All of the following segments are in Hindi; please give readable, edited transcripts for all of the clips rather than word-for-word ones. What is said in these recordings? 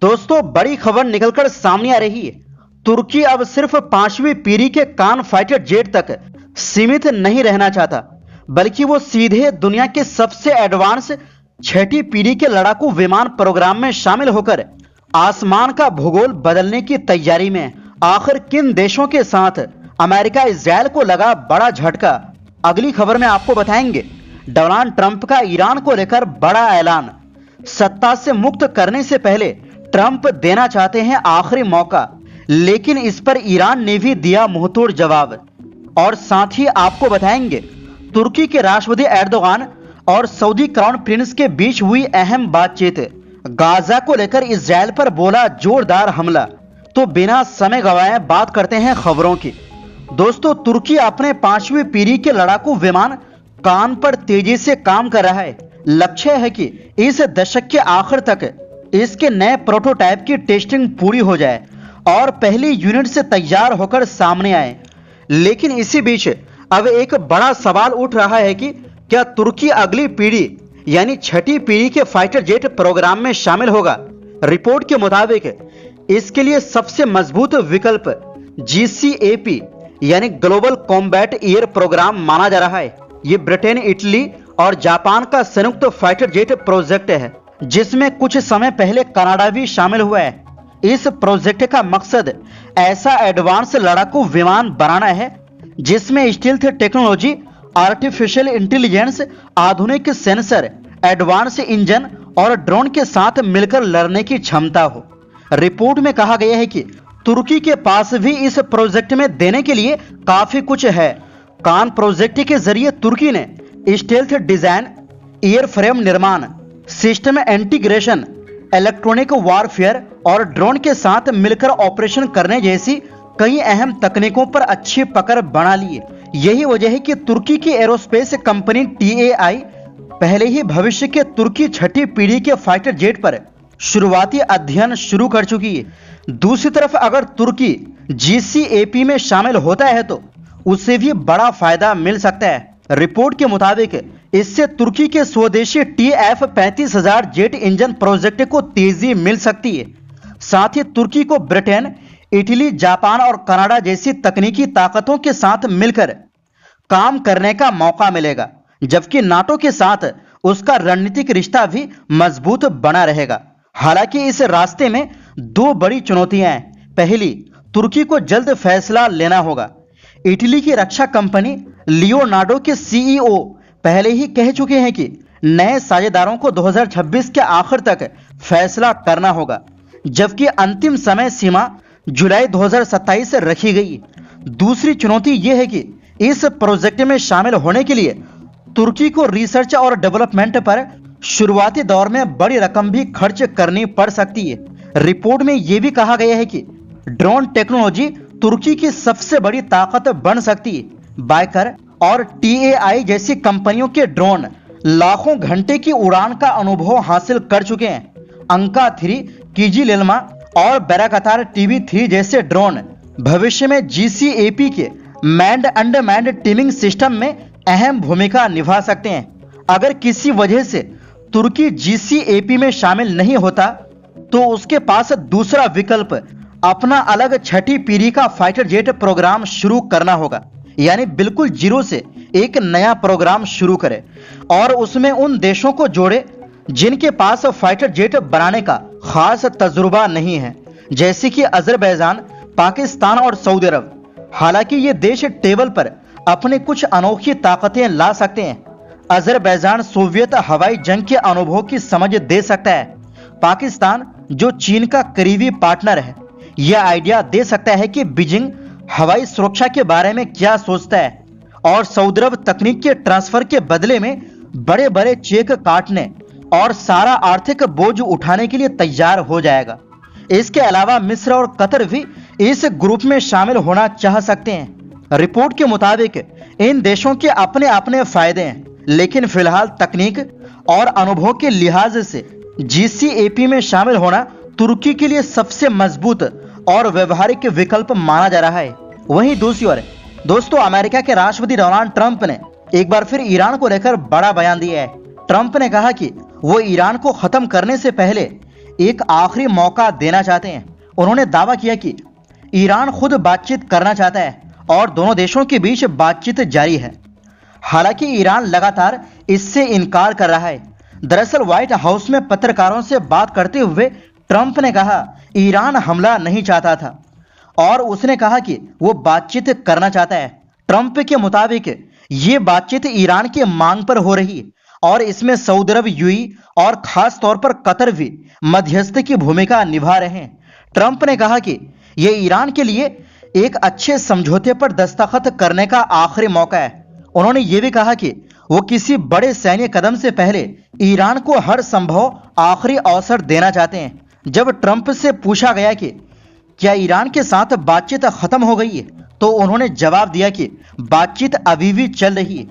दोस्तों, बड़ी खबर निकलकर सामने आ रही है। तुर्की अब सिर्फ 5वीं पीढ़ी के कान फाइटर जेट तक सीमित नहीं रहना चाहता, बल्कि वो सीधे दुनिया के सबसे एडवांस 6ठी पीढ़ी के लड़ाकू विमान प्रोग्राम में शामिल होकर आसमान का भूगोल बदलने की तैयारी में है। आखिर किन देशों के साथ अमेरिका इजरायल को लगा बड़ा झटका, अगली खबर में आपको बताएंगे। डोनाल्ड ट्रंप का ईरान को लेकर बड़ा ऐलान। सत्ता से मुक्त करने से पहले ट्रंप देना चाहते हैं आखिरी मौका, लेकिन इस पर ईरान ने भी दिया मुंहतोड़ जवाब। और साथ ही आपको बताएंगे तुर्की के राष्ट्रपति एर्दोगान और सऊदी क्राउन प्रिंस के बीच हुई अहम बातचीत। गाजा को लेकर इजरायल पर बोला जोरदार हमला। तो बिना समय गंवाए बात करते हैं खबरों की। दोस्तों, तुर्की अपने 5वीं पीढ़ी के लड़ाकू विमान कान पर तेजी से काम कर रहा है। लक्ष्य है कि इस दशक के आखिर तक इसके नए प्रोटोटाइप की टेस्टिंग पूरी हो जाए और पहली यूनिट से तैयार होकर सामने आए। लेकिन इसी बीच अब एक बड़ा सवाल उठ रहा है कि क्या तुर्की अगली पीढ़ी यानी 6ठी पीढ़ी के फाइटर जेट प्रोग्राम में शामिल होगा। रिपोर्ट के मुताबिक इसके लिए सबसे मजबूत विकल्प GCAP यानी ग्लोबल कॉम्बैट एयर प्रोग्राम माना जा रहा है। ये ब्रिटेन, इटली और जापान का संयुक्त फाइटर जेट प्रोजेक्ट है, जिसमें कुछ समय पहले कनाडा भी शामिल हुआ है। इस प्रोजेक्ट का मकसद ऐसा एडवांस लड़ाकू विमान बनाना है जिसमें स्टील्थ टेक्नोलॉजी, आर्टिफिशियल इंटेलिजेंस, आधुनिक सेंसर, एडवांस इंजन और ड्रोन के साथ मिलकर लड़ने की क्षमता हो। रिपोर्ट में कहा गया है कि तुर्की के पास भी इस प्रोजेक्ट में देने के लिए काफी कुछ है। कान प्रोजेक्ट के जरिए तुर्की ने स्टेल्थ डिजाइन, एयरफ्रेम निर्माण, सिस्टम इंटीग्रेशन, इलेक्ट्रॉनिक वॉरफेयर और ड्रोन के साथ मिलकर ऑपरेशन करने जैसी कई अहम तकनीकों पर अच्छी पकड़ बना ली है। यही वजह है कि तुर्की की एरोस्पेस कंपनी TAI पहले ही भविष्य के तुर्की 6ठी पीढ़ी के फाइटर जेट पर शुरुआती अध्ययन शुरू कर चुकी है। दूसरी तरफ अगर तुर्की GCAP में शामिल होता है तो उसे भी बड़ा फायदा मिल सकता है। रिपोर्ट के मुताबिक इससे तुर्की के स्वदेशी TF-35000 जेट इंजन प्रोजेक्ट को तेजी मिल सकती है। साथ ही तुर्की को ब्रिटेन, इटली, जापान और कनाडा जैसी तकनीकी ताकतों के साथ मिलकर काम करने का मौका मिलेगा, जबकि नाटो के साथ उसका रणनीतिक रिश्ता भी मजबूत बना रहेगा। हालांकि इस रास्ते में दो बड़ी चुनौतियां हैं। पहली, तुर्की को जल्द फैसला लेना होगा। इटली की रक्षा कंपनी लियोनार्डो के CEO पहले ही कह चुके हैं कि नए साझेदारों को 2026 के आखिर तक फैसला करना होगा, जबकि अंतिम समय सीमा जुलाई 2027 रखी गई। दूसरी चुनौती यह है कि इस प्रोजेक्ट में शामिल होने के लिए तुर्की को रिसर्च और डेवलपमेंट पर शुरुआती दौर में बड़ी रकम भी खर्च करनी पड़ सकती है। रिपोर्ट में यह भी कहा गया है कि ड्रोन टेक्नोलॉजी तुर्की की सबसे बड़ी ताकत बन सकती है। बाइकर और TAI जैसी कंपनियों के ड्रोन लाखों घंटे की उड़ान का अनुभव हासिल कर चुके हैं। अंका 3, किजिलेल्मा और बैराकतार TB3 जैसे ड्रोन भविष्य में GCAP के मैन्ड अनमैन्ड टीमिंग सिस्टम में अहम भूमिका निभा सकते हैं। अगर किसी वजह से तुर्की GCAP में शामिल नहीं होता तो उसके पास दूसरा विकल्प अपना अलग 6ठी पीढ़ी का फाइटर जेट प्रोग्राम शुरू करना होगा, यानी बिल्कुल जीरो से एक नया प्रोग्राम शुरू करे और उसमें उन देशों को जोड़े जिनके पास फाइटर जेट बनाने का खास तजुर्बा नहीं है, जैसे कि अजरबैजान, पाकिस्तान और सऊदी अरब। हालांकि ये देश टेबल पर अपने कुछ अनोखी ताकतें ला सकते हैं। अजरबैजान सोवियत हवाई जंग के अनुभव की समझ दे सकता है। पाकिस्तान, जो चीन का करीबी पार्टनर है, यह आइडिया दे सकता है कि बीजिंग हवाई सुरक्षा के बारे में क्या सोचता है। और सऊदी अरब तकनीक के ट्रांसफर के बदले में बड़े बड़े चेक काटने और सारा आर्थिक बोझ उठाने के लिए तैयार हो जाएगा। इसके अलावा मिस्र और कतर भी इस ग्रुप में शामिल होना चाह सकते हैं। रिपोर्ट के मुताबिक इन देशों के अपने अपने फायदे हैं, लेकिन फिलहाल तकनीक और अनुभव के लिहाज से GCAP में शामिल होना तुर्की के लिए सबसे मजबूत और व्यवहारिक विकल्प माना जा रहा है। वहीं दूसरी ओर दोस्तों, अमेरिका के राष्ट्रपति डोनाल्ड ट्रंप ने एक बार फिर ईरान को लेकर बड़ा बयान दिया है। ट्रंप ने कहा कि वो ईरान को खत्म करने से पहले एक आखिरी मौका देना चाहते हैं। उन्होंने दावा किया कि ईरान खुद बातचीत करना चाहता है और दोनों देशों के बीच बातचीत जारी है। हालांकि ईरान लगातार इससे इनकार कर रहा है। दरअसल व्हाइट हाउस में पत्रकारों से बात करते हुए ट्रंप ने कहा ईरान हमला नहीं चाहता था और उसने कहा कि वो बातचीत करना चाहता है। ट्रंप के मुताबिक ये बातचीत ईरान की मांग पर हो रही है और इसमें सऊदी अरब, यूएई और खास तौर पर कतर भी मध्यस्थ की भूमिका निभा रहे हैं। ट्रंप ने कहा कि यह ईरान के लिए एक अच्छे समझौते पर दस्तखत करने का आखिरी मौका है। उन्होंने ये भी कहा कि वो किसी बड़े सैन्य कदम से पहले ईरान को हर संभव आखिरी अवसर देना चाहते हैं। जब ट्रंप से पूछा गया कि क्या ईरान के साथ बातचीत खत्म हो गई है, तो उन्होंने जवाब दिया कि बातचीत अभी भी चल रही है।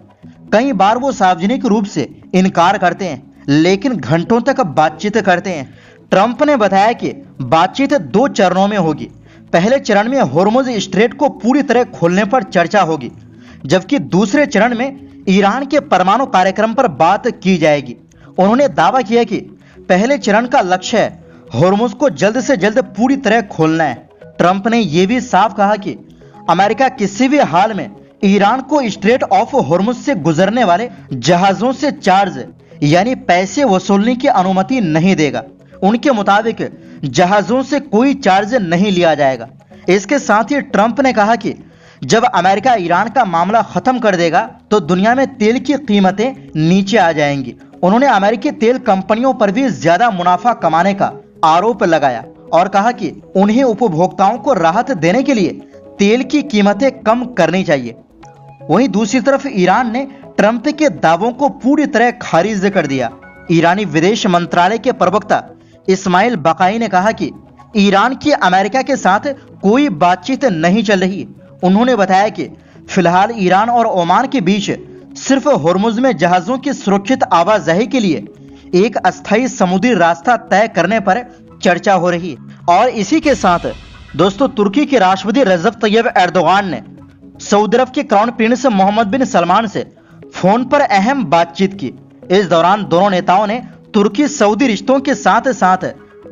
कई बार वो सार्वजनिक रूप से इनकार करते हैं, लेकिन घंटों तक बातचीत करते हैं। ट्रंप ने बताया कि बातचीत 2 चरणों में होगी। पहले चरण में होर्मुज स्ट्रेट को पूरी तरह खोलने पर चर्चा होगी, जबकि दूसरे चरण में ईरान के परमाणु कार्यक्रम पर बात की जाएगी। उन्होंने दावा किया कि पहले चरण का लक्ष्य है होर्मुज को जल्द से जल्द पूरी तरह खोलना है। ट्रंप ने यह भी साफ कहा कि अमेरिका किसी भी हाल में ईरान को स्ट्रेट ऑफ होर्मुज से गुजरने वाले जहाजों से चार्ज यानी पैसे वसूलने की अनुमति नहीं देगा। उनके मुताबिक जहाजों से कोई चार्ज नहीं लिया जाएगा। इसके साथ ही ट्रंप ने कहा कि जब अमेरिका ईरान का मामला खत्म कर देगा तो दुनिया में तेल की कीमतें नीचे आ जाएंगी। उन्होंने अमेरिकी तेल कंपनियों पर भी ज्यादा मुनाफा कमाने का आरोप लगाया और कहा कि उन्हें उपभोक्ताओं को राहत देने के लिए तेल की कीमतें कम करनी चाहिए। वहीं दूसरी तरफ ईरान ने ट्रंप के दावों को पूरी तरह खारिज कर दिया। ईरानी विदेश मंत्रालय के प्रवक्ता इस्माइल बकाई ने कहा कि ईरान की अमेरिका के साथ कोई बातचीत नहीं चल रही। उन्होंने बताया कि फिलहाल ईरान और ओमान के बीच सिर्फ होर्मुज में जहाजों की सुरक्षित आवाजाही के लिए एक अस्थायी समुद्री रास्ता तय करने पर चर्चा हो रही है। और इसी के साथ दोस्तों, तुर्की के राष्ट्रपति रजब तैयब एर्दोगान ने सऊदी अरब के क्राउन प्रिंस मोहम्मद बिन सलमान से फोन पर अहम बातचीत की। इस दौरान दोनों नेताओं ने तुर्की सऊदी रिश्तों के साथ साथ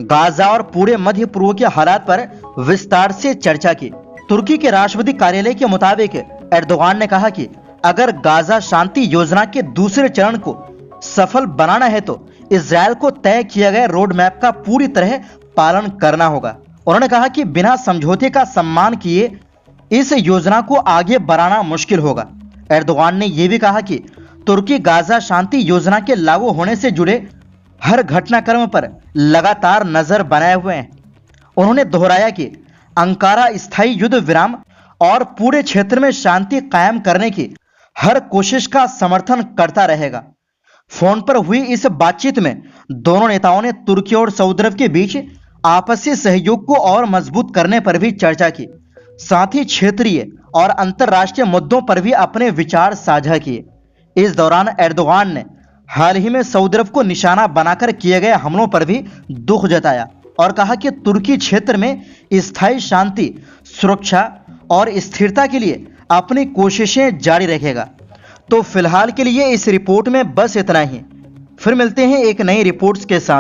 गाजा और पूरे मध्य पूर्व के हालात पर विस्तार से चर्चा की। तुर्की के राष्ट्रपति कार्यालय के मुताबिक एर्दोगान ने कहा कि अगर गाजा शांति योजना के दूसरे चरण को सफल बनाना है तो इजरायल को तय किया गया रोड मैप का पूरी तरह पालन करना होगा। उन्होंने कहा कि बिना समझौते का सम्मान किए इस योजना को आगे बढ़ाना मुश्किल होगा। एर्दोगान ने यह भी कहा कि तुर्की गाजा शांति योजना के लागू होने से जुड़े हर घटनाक्रम पर लगातार नजर बनाए हुए हैं। उन्होंने दोहराया कि अंकारा स्थायी युद्ध विराम और पूरे क्षेत्र में शांति कायम करने की हर कोशिश का समर्थन करता रहेगा। फोन पर हुई इस बातचीत में दोनों नेताओं ने तुर्की और सऊदी अरब के बीच आपसी सहयोग को और मजबूत करने पर भी चर्चा की। साथ ही क्षेत्रीय और अंतर्राष्ट्रीय मुद्दों पर भी अपने विचार साझा किए। इस दौरान एर्दोगान ने हाल ही में सऊदी अरब को निशाना बनाकर किए गए हमलों पर भी दुख जताया और कहा कि तुर्की क्षेत्र में स्थायी शांति, सुरक्षा और स्थिरता के लिए अपनी कोशिशें जारी रखेगा। तो फिलहाल के लिए इस रिपोर्ट में बस इतना ही। फिर मिलते हैं एक नई रिपोर्ट्स के साथ।